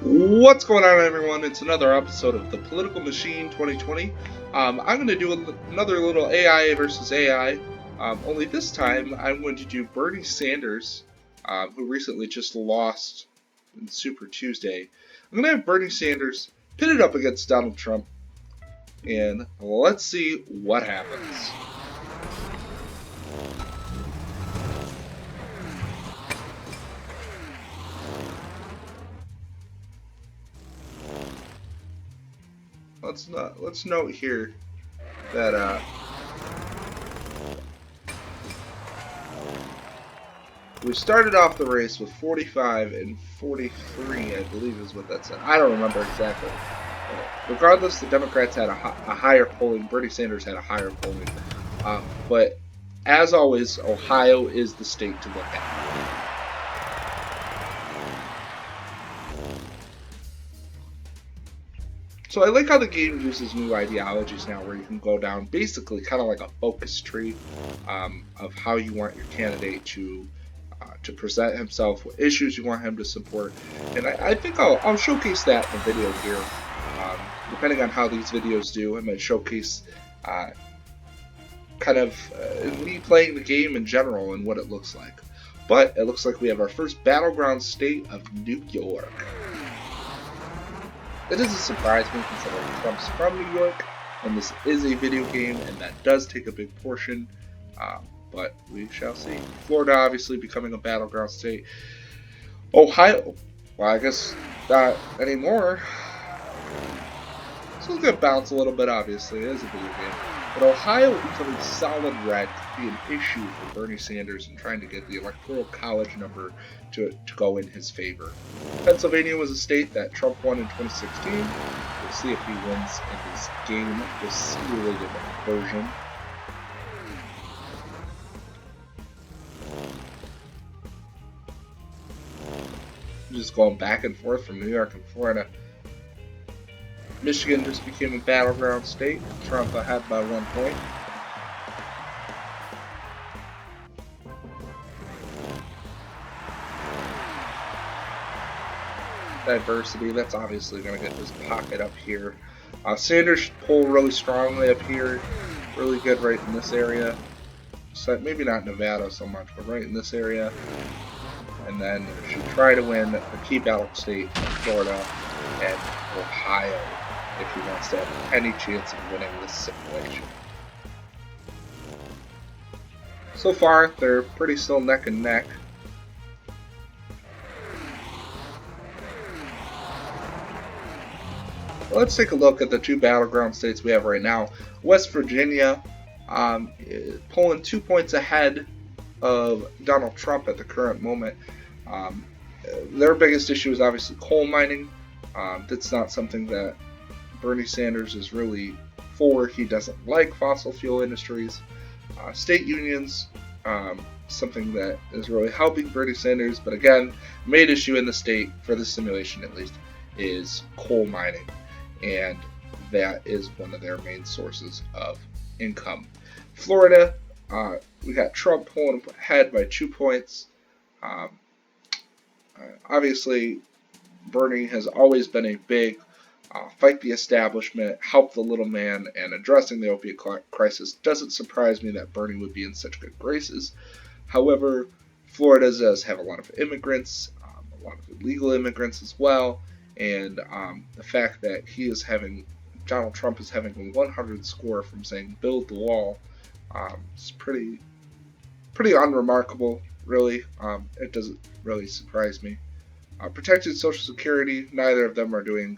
What's going on, everyone? It's another episode of the Political Machine 2020. I'm going to do another little AI versus AI. Only this time, I'm going to do Bernie Sanders, who recently just lost in Super Tuesday. I'm going to have Bernie Sanders pitted up against Donald Trump, and let's see what happens. Let's note here that we started off the race with 45 and 43, I believe is what that said. I don't remember exactly. Regardless, the Democrats had a higher polling. Bernie Sanders had a higher polling. But as always, Ohio is the state to look at. So I like how the game uses new ideologies now, where you can go down basically kind of like a focus tree of how you want your candidate to present himself, what issues you want him to support, and I think I'll showcase that in the video here. Depending on how these videos do, I'm going to showcase kind of me playing the game in general and what it looks like. But it looks like we have our first battleground state of New York. It doesn't surprise me considering Trump's from New York, and this is a video game, and that does take a big portion. But we shall see. Florida obviously becoming a battleground state. Ohio, well, I guess not anymore. So it's going to bounce a little bit, obviously. It is a video game. But Ohio becoming solid red could be an issue for Bernie Sanders in trying to get the Electoral College number to go in his favor. Pennsylvania was a state that Trump won in 2016. We'll see if he wins in his game, the simulated version. Just going back and forth from New York and Florida. Michigan just became a battleground state. Trump ahead by 1 point. Diversity, that's obviously going to get this pocket up here. Sanders should pull really strongly up here. Really good right in this area. So maybe not Nevada so much, but right in this area. And then should try to win the key battle state, Florida and Ohio, if he wants to have any chance of winning this simulation. So far, they're pretty still neck and neck. Let's take a look at the two battleground states we have right now. West Virginia pulling 2 points ahead of Donald Trump at the current moment. Their biggest issue is obviously coal mining. That's not something that Bernie Sanders is really for. He doesn't like fossil fuel industries. State unions, something that is really helping Bernie Sanders, but again, main issue in the state, for this simulation at least, is coal mining, and that is one of their main sources of income. Florida, we got Trump pulling ahead by 2 points. Obviously, Bernie has always been a big fight the establishment, help the little man, and addressing the opiate crisis. Doesn't surprise me that Bernie would be in such good graces. However, Florida does have a lot of immigrants, a lot of illegal immigrants as well, and the fact that Donald Trump is having a 100 score from saying build the wall is pretty unremarkable, really. It doesn't really surprise me. Protected Social Security, neither of them are doing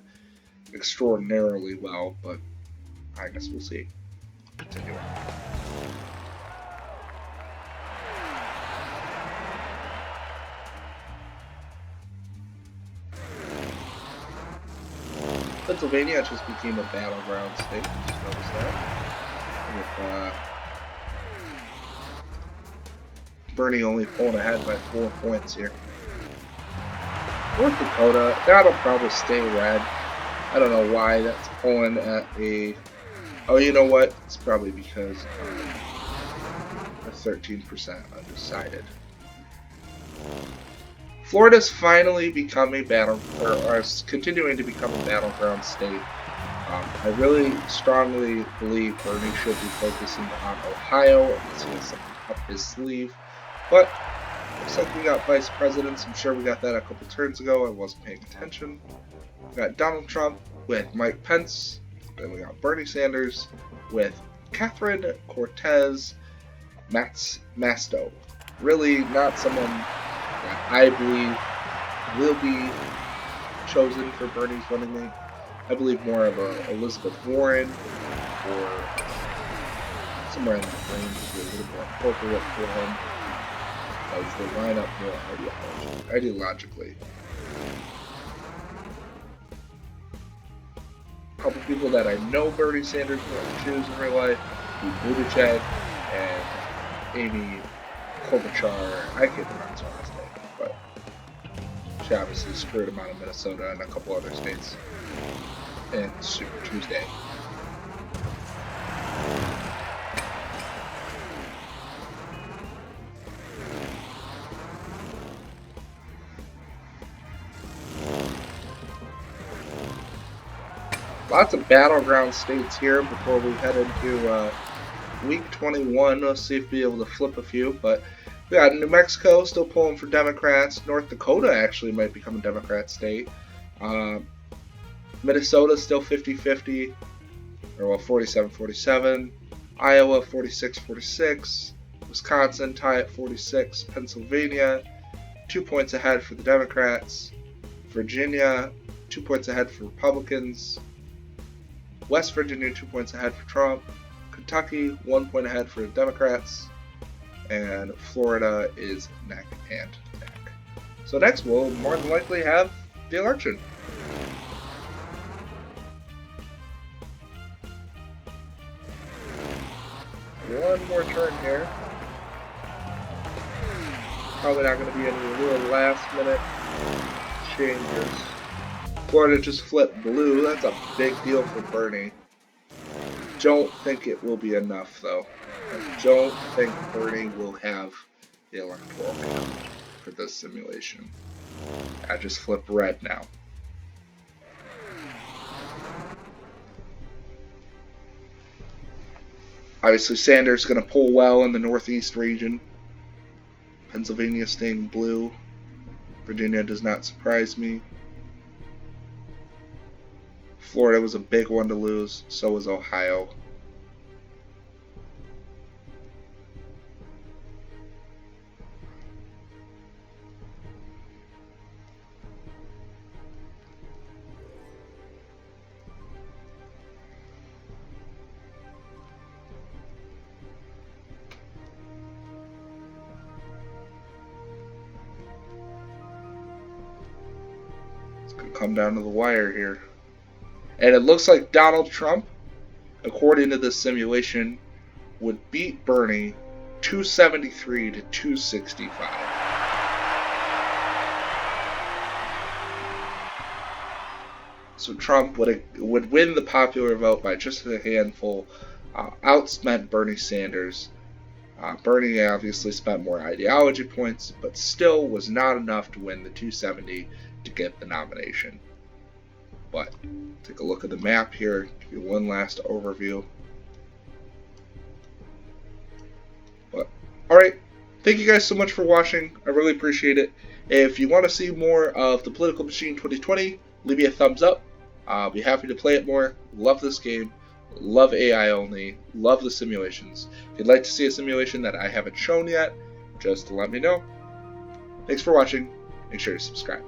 extraordinarily well, but I guess we'll see. Continuing. Pennsylvania just became a battleground state. Just noticed that. With Bernie only pulling ahead by 4 points here. North Dakota, that'll probably stay red. I don't know why that's pulling at a... Oh, you know what? It's probably because of 13% undecided. Florida's finally becoming or continuing to become a battleground state. I really strongly believe Bernie should be focusing on Ohio unless he has something up his sleeve. But looks like we got vice presidents. I'm sure we got that a couple turns ago. I wasn't paying attention. We got Donald Trump with Mike Pence. Then we got Bernie Sanders with Catherine Cortez Masto. Really not someone that I believe will be chosen for Bernie's running mate. I believe more of a Elizabeth Warren or somewhere in that range would be a little more appropriate for him as they line up more ideologically. A couple people that I know Bernie Sanders will choose in real life: Buttigieg and Amy Klobuchar. I can't pronounce her last name, but she obviously screwed him out of Minnesota and a couple other states in Super Tuesday. Lots of battleground states here before we head into week 21. Let's see if we'll be able to flip a few. But we got New Mexico still pulling for Democrats. North Dakota actually might become a Democrat state. Minnesota still 50-50, or well 47-47. Iowa 46-46. Wisconsin tie at 46. Pennsylvania 2 points ahead for the Democrats. Virginia 2 points ahead for Republicans. West Virginia 2 points ahead for Trump. Kentucky 1 point ahead for the Democrats. And Florida is neck and neck. So next we'll more than likely have the election. One more turn here. Probably not going to be any real last minute changes. Florida just flipped blue. That's a big deal for Bernie. Don't think it will be enough, though. I don't think Bernie will have the electoral count for this simulation. I just flipped red now. Obviously, Sanders is going to pull well in the Northeast region. Pennsylvania staying blue. Virginia does not surprise me. Florida was a big one to lose. So was Ohio. Come down to the wire here. And it looks like Donald Trump, according to this simulation, would beat Bernie 273 to 265. So Trump would win the popular vote by just a handful, outspent Bernie Sanders. Bernie obviously spent more ideology points, but still was not enough to win the 270 to get the nomination. But take a look at the map here, give you one last overview. But alright, thank you guys so much for watching. I really appreciate it. If you want to see more of the Political Machine 2020, leave me a thumbs up. I'll be happy to play it more. Love this game. Love AI only. Love the simulations. If you'd like to see a simulation that I haven't shown yet, just let me know. Thanks for watching. Make sure to subscribe.